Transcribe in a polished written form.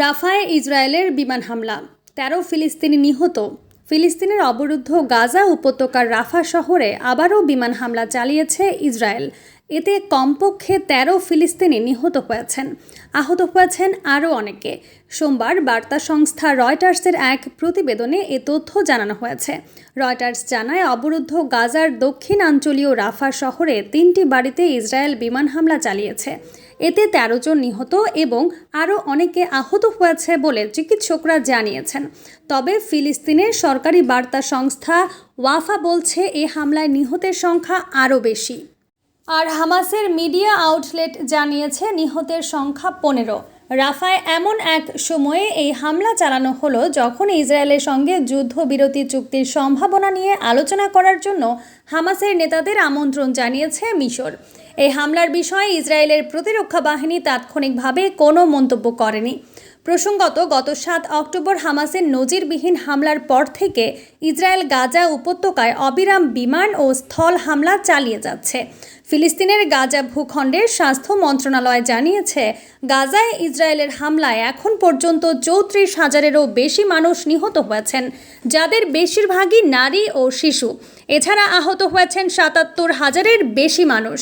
রাফায় ইসরায়েলের বিমান হামলা, ১৩ ফিলিস্তিনি নিহত। ফিলিস্তিনের অবরুদ্ধ গাজা উপত্যকার রাফা শহরে আবারও বিমান হামলা চালিয়েছে ইসরায়েল। এতে কমপক্ষে ১৩ ফিলিস্তিনি নিহত হয়েছেন, আহত হয়েছেন আরও অনেকে। সোমবার বার্তা সংস্থা রয়টার্সের এক প্রতিবেদনে এ তথ্য জানানো হয়েছে। রয়টার্স জানায়, অবরুদ্ধ গাজার দক্ষিণাঞ্চলীয় রাফা শহরে ৩টি বাড়িতে ইসরায়েল বিমান হামলা চালিয়েছে। এতে ১৩ জন নিহত এবং আরও অনেকে আহত হয়েছে বলে চিকিৎসকরা জানিয়েছেন। তবে ফিলিস্তিনের সরকারি বার্তা সংস্থা ওয়াফা বলছে, এই হামলায় নিহতের সংখ্যা আরও বেশি। আর হামাসের মিডিয়া আউটলেট জানিয়েছে নিহতের সংখ্যা ১৫। রাফায় এমন এক সময়ে এই হামলা চালানো হলো যখন ইসরায়েলের সঙ্গে যুদ্ধবিরতি চুক্তির সম্ভাবনা নিয়ে আলোচনা করার জন্য হামাসের নেতাদের আমন্ত্রণ জানিয়েছে মিশর। এই হামলার বিষয়ে ইসরায়েলের প্রতিরক্ষা বাহিনী তাৎক্ষণিকভাবে কোনো মন্তব্য করেনি। প্রসঙ্গত, গত ৭ অক্টোবর হামাসের নজিরবিহীন হামলার পর থেকে ইসরায়েল গাজা উপত্যকায় অবিরাম বিমান ও স্থল হামলা চালিয়ে যাচ্ছে। ফিলিস্তিনের গাজা ভূখণ্ডের স্বাস্থ্য মন্ত্রণালয় জানিয়েছে, গাজায় ইসরায়েলের হামলায় এখন পর্যন্ত ৩৪,০০০-এরও বেশি মানুষ নিহত হয়েছেন, যাদের বেশিরভাগই নারী ও শিশু। এছাড়া আহত হয়েছেন ৭৭,০০০-এর বেশি মানুষ।